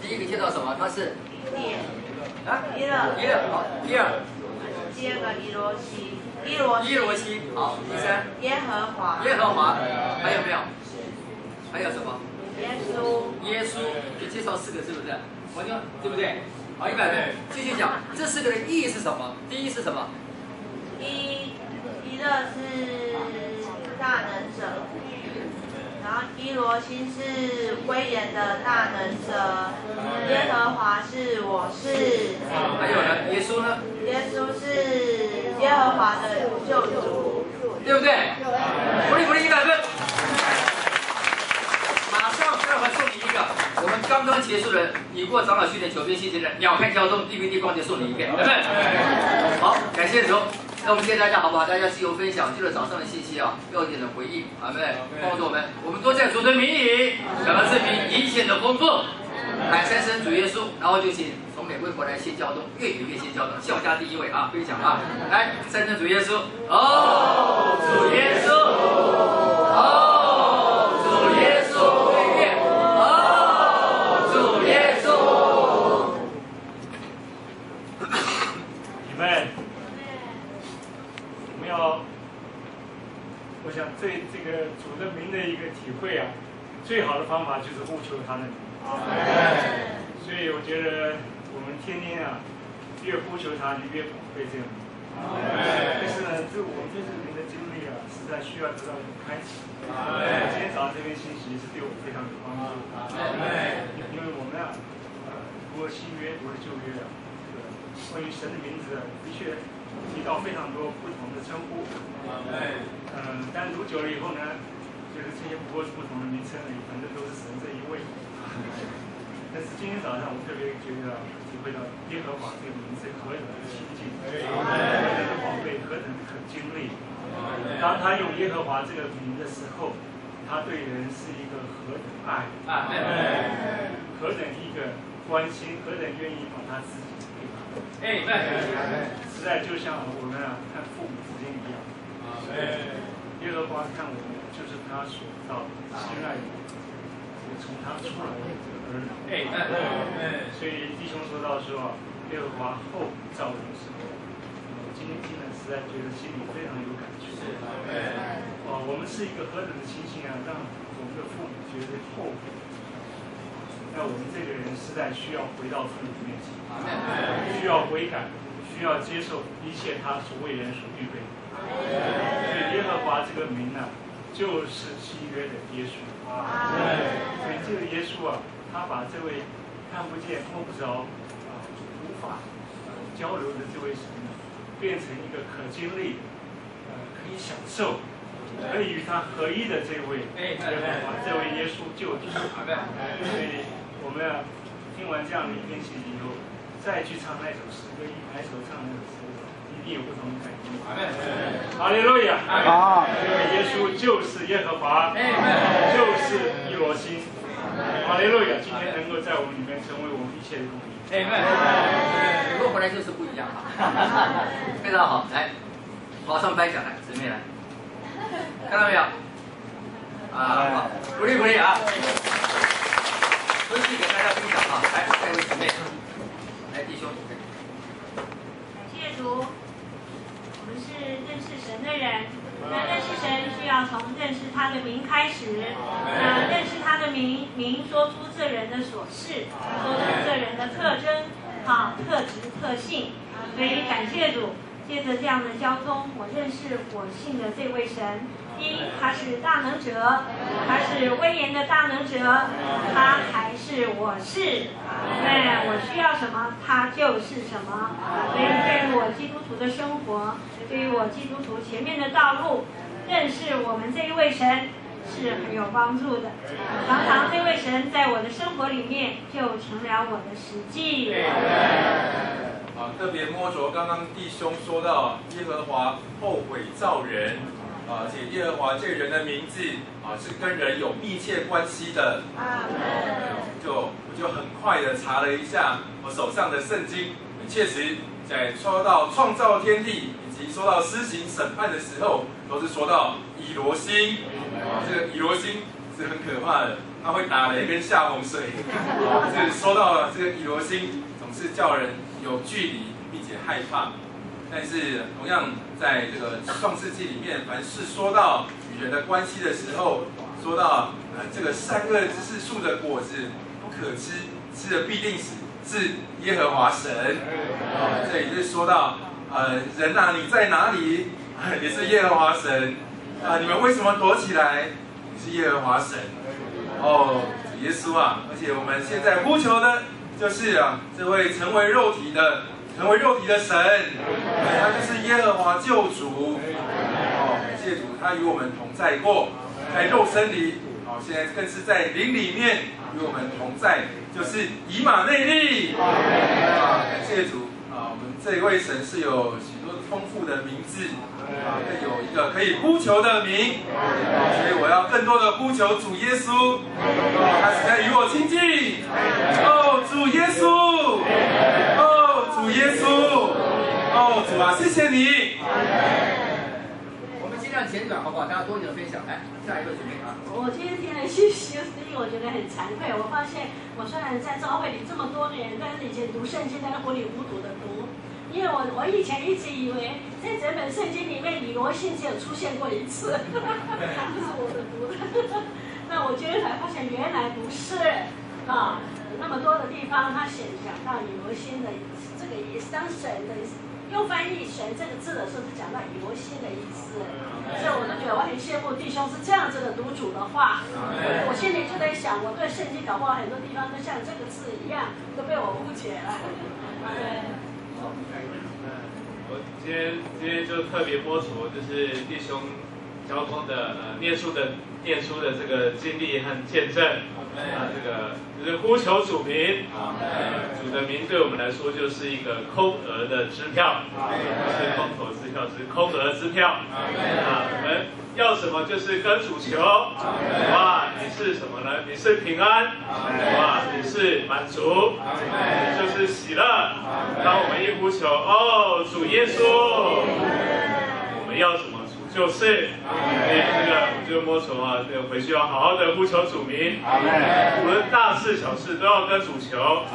第一个介绍什么？他是耶勒，好，第二，第二个伊罗西，伊罗西，好，第三耶和华，耶和华，还有没有？还有什么？耶稣，耶稣，就介绍4个，是不是？我就对不对？好，100分，继续讲，这4个的意义是什么？第一是什么？伊勒是大能者，然后伊罗星是威严的大能者，耶和华是我是，还有呢？耶稣呢？耶稣是耶和华的救主，对不对？鼓励鼓励100分。马上待会送你一个我们刚刚结束的你过长老训练9篇细节的鸟瞰交通 DVD 光碟送你一遍，对不对？好，感谢主。那我们谢谢大家，好不好？大家自由分享，记得早上的信息啊，要有点的回应，阿们，帮助我们，我们多在主的名里，感到这名一切的丰富，感谢神主耶稣，然后就请从美微博来先交通，越语越先交通，笑家第1位啊，分享啊，来，赞成主耶稣，哦，主耶稣，哦，主耶稣，哦，主耶稣，你们。我想对这个主的名的一个体会啊，最好的方法就是呼求他的名。所以我觉得我们天天啊，越呼求他，就越宝贝这个名。但是呢，我们对这个名的经历啊，实在需要得到一个开启。今天早上这篇信息是对我非常有帮助。因为我们啊，读了新约，读了旧约啊，关于神的名字啊，的确提到非常多不同的称呼。但读久了以后呢，就是这些不过是不同的名称而已，反正都是神这一位。但是今天早上我特别觉得体会到耶和华这个名字何等的亲近，何等的宝贝，何等的可经历。当他用耶和华这个名的时候，他对人是一个何等爱，何等一个关心，何等愿意把他自己给他。实在就像我们啊看父母之间一样。耶和华看我们，就是他所造的心爱的，从他出来的这个儿女。所以弟兄说到说，耶和华后造人的时候，今天听了实在觉得心里非常有感触。我们是一个何等的情形啊，让我们的父母觉得后悔。那我们这个人实在需要回到父母面前，需要悔改，需要接受一切他所为人所预备的。所以耶和华这个名呢，就是新约的耶稣。所以这个耶稣啊，他把这位看不见摸不着无法交流的这位神呢，变成一个可经历可以享受可以与他合一的这位耶和华，这位耶稣救主。所以我们啊听完这样的一篇信息以后，再去唱那首诗歌，一抬手唱那首诗歌，一定有不同的感觉。哈利路亚！因为耶稣就是耶和华，就是以罗星。哈利路亚！今天能够在我们里面成为我们一切的供应。如果回来就是不一样啊，非常好，来，马上颁奖来，姊妹来，看到没有？好，鼓励鼓励啊！回去给大家分享啊，来，下一位姊妹，来弟兄。感谢主，我们是认识神的人。那认识神需要从认识他的名开始。认识他的名说出这人的所事，说出这人的特征、特质、特性。所以感谢主，借着这样的交通，我认识我信的这位神。第一，他是大能者，他是威严的大能者，他还是我是。我需要什么，他就是什么。所以对于我基督徒的生活，对于我基督徒前面的道路，认识我们这一位神是很有帮助的。常常这位神在我的生活里面就成了我的实际。特别摸着刚刚弟兄说到耶和华后悔造人，而且耶和华这人的名字是跟人有密切关系的。我就很快的查了一下我手上的圣经，确实在说到创造天地以及说到施行审判的时候，都是说到以罗星。这个以罗星是很可怕的，它会打雷跟下洪水。是说到了这个以罗星，总是叫人有距离并且害怕。但是同样在这个创世纪里面，凡是说到与人的关系的时候，说到这个善恶知识树的果子不可吃，吃了必定死，是耶和华神。这里是说到人啊，你在哪里？也是耶和华神。你们为什么躲起来？你是耶和华神。主耶稣啊！而且我们现在呼求的就是这位成为肉体的神，他就是耶和华救主。感谢主，他与我们同在过，在肉身里，现在更是在灵里面与我们同在，就是以马内利。感谢主我们这位神是有许多丰富的名字更有一个可以呼求的名，所以我要更多的呼求主耶稣，他实在与我亲近。主耶稣，主耶稣，主啊，谢谢你。我们尽量简短，好不好？大家多一点的分享。来，下一个准备我今天听了信息，我觉得很惭愧。我发现我虽然在教会里这么多年，但是以前读圣经在那糊里糊涂的读。因为我以前一直以为在整本圣经里面以罗信只有出现过一次，这是我的读的。那我今天才发现原来不是那么多的地方他讲到以罗信的这个也是当神的，用翻译神这个字的时候是讲到以罗信的意思，所以我就觉得我很羡慕弟兄是这样子的读主的话。我心里就在想，我对圣经搞不好很多地方都像这个字一样都被我误解了。我今天就特别播出，就是弟兄交通的念书的这个经历和见证，这个就是呼求主名，主的名对我们来说就是一个空额的支票，不是空头支票，是空额支票。我们要什么就是跟主求，你是什么呢？你是平安，你是满足，你就是喜乐。当我们一呼求，主耶稣，我们要什么？就是，所以这个我就摸求这个回去要好好的呼求主名，无论大事小事都要跟主求。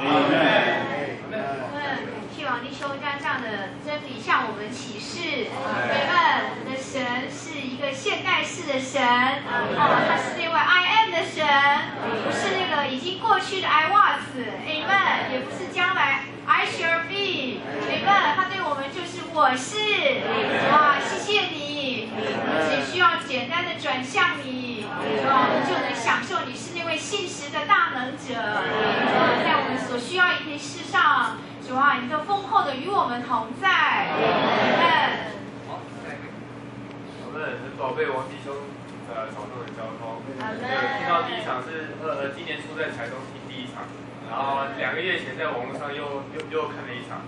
希望弟兄将这样的真理向我们启示。我们的神是一个现代式的神，他是那位 I am 的神，不是那个已经过去的 I was，Amen， 也不是将来 I shall be，Amen， 他对我们就是我是，谢谢你，只需要简单的转向你，就能享受你是那位信实的大能者，在我们所需要一件事上。主啊，你都丰厚的与我们同在。好，下一位。我们很宝贝王弟兄草根的交通。听到第一场是今年初在台中听第一场，然后2个月前在网络上又看了一场，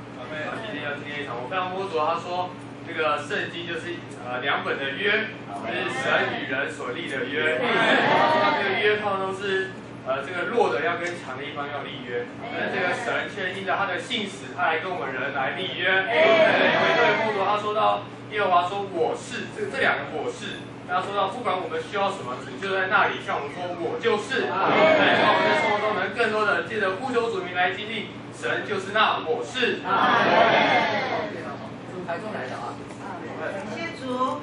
今天要听一场。我非常摸着他说，这个圣经就是2本的约，是神与人所立的约。这个约通常都是。这个弱的要跟强的一方要立约，但是这个神却因着他的信使，他来跟我们人来立约。因为对木头他说到耶和华说我是这2个我是，他说到不管我们需要什么，主就在那里向我们说我就是。让我们在生活中能更多的借着呼求主名来经历神就是那我是。从台中来的感谢主。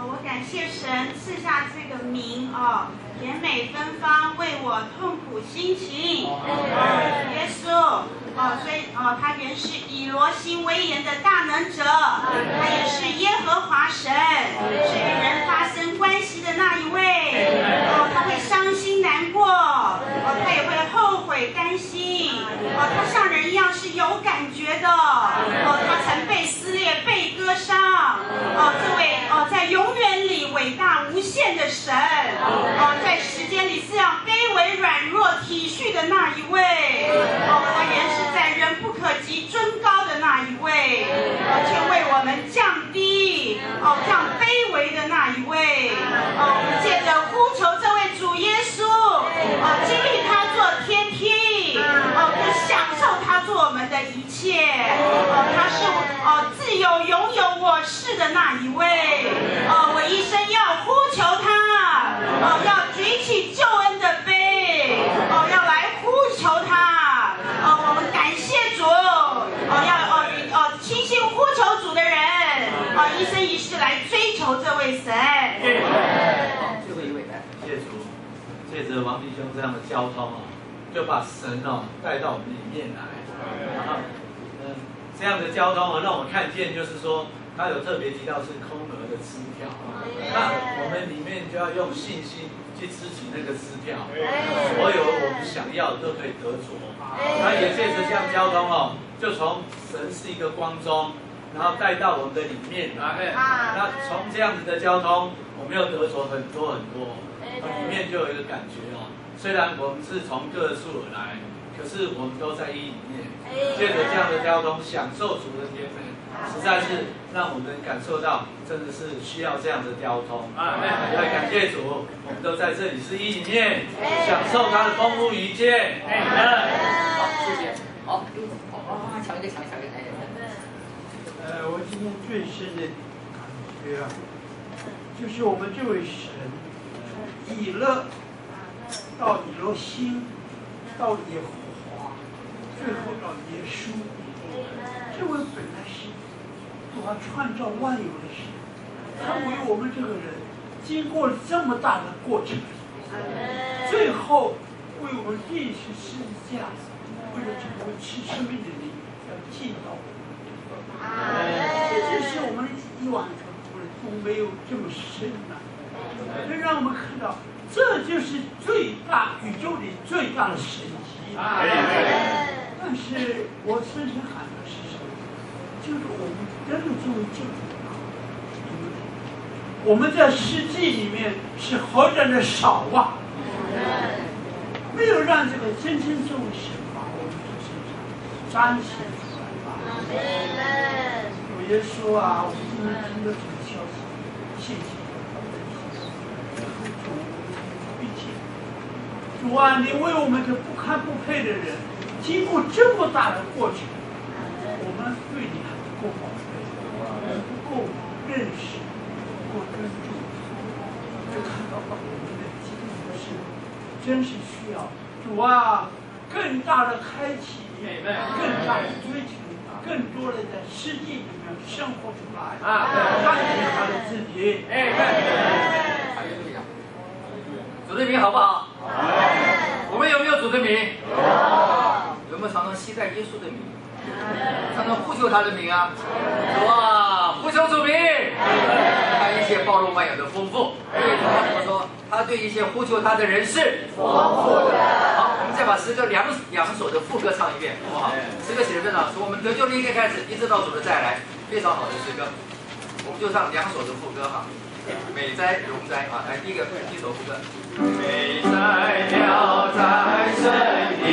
我感谢神赐下这个名甜美芬芳，为我痛苦辛勤。耶稣所以他原是以罗星威严的大能者，他也是耶和华神，是与人发生关系的那一位。他会伤心难过，他也会后悔甘心。他像人一样是有感觉的。他曾被撕裂，被割伤。这位在永远里伟大无限的神，在时间里这样卑微软弱体恤的那一位。他原是在人不可及尊高的那一位，却为我们降低，这样卑微的那一位。我们借着呼求这位主耶稣，经历他做天梯，就享受他做我们的一切。他是自由拥有我是的那一位。我一生要呼求他，要举起救恩的杯，要来呼求他。我们感谢主，要倾心呼求主的人，是来追求这位神。好，最后一位来，谢主，借着王弟兄这样的交通啊，就把神带到我们里面来。然后，这样的交通让我看见，就是说，他有特别提到是空额的支票。那我们里面就要用信心去支起那个支票，所有我们想要的都可以得着。那也借着这样交通就从神是一个光中，然后带到我们的里面。那从这样子的交通，我们又得着很多很多。里面就有一个感觉虽然我们是从各处而来，可是我们都在一里面。借着这样的交通，享受主的甜美，实在是让我们感受到，真的是需要这样的交通。对，感谢主，我们都在这里是一里面，享受他的丰富一切。好，谢谢。好，抢一个。我今天最深的感觉就是我们这位神，以勒到以罗星，到耶和华，最后到耶稣，这位本来是他创造万有的神，他为我们这个人经过了这么大的过程，最后为我们钉死十字架，为了成为赐生命的灵，要进到我们。这就是我们以往都没有这么深能让我们看到，这就是最大宇宙里最大的神迹。但是我深深喊的是什么？就是我们真的作为基督徒，我们在世纪里面是何等的少没有让这个真正作为神把我们的身上彰显出来。有人说我们今天听到这个消息，谢谢并且主你为我们这不堪不配的人，经过这么大的过程，我们对你还不够宝贝，不够认识，不够尊重，就看到我们的基督徒是真是需要主更大的开启，更大的追求，更多的在世界里面生活出来，彰显他的自己。主的名好不好？我们有没有主的名？有没有常常期待耶稣的名？常常呼求他的名啊！呼求主名，他一切包容万有的丰富。他怎么说？他对一些呼求他的人是丰富的。好，我们再把诗歌两首的副歌唱一遍，好不好？诗歌写的非常好，从我们得救那一天开始，一直到主的再来，非常好的诗歌。我们就唱2首的副歌哈。美哉荣哉来第一首副歌。美哉了哉神的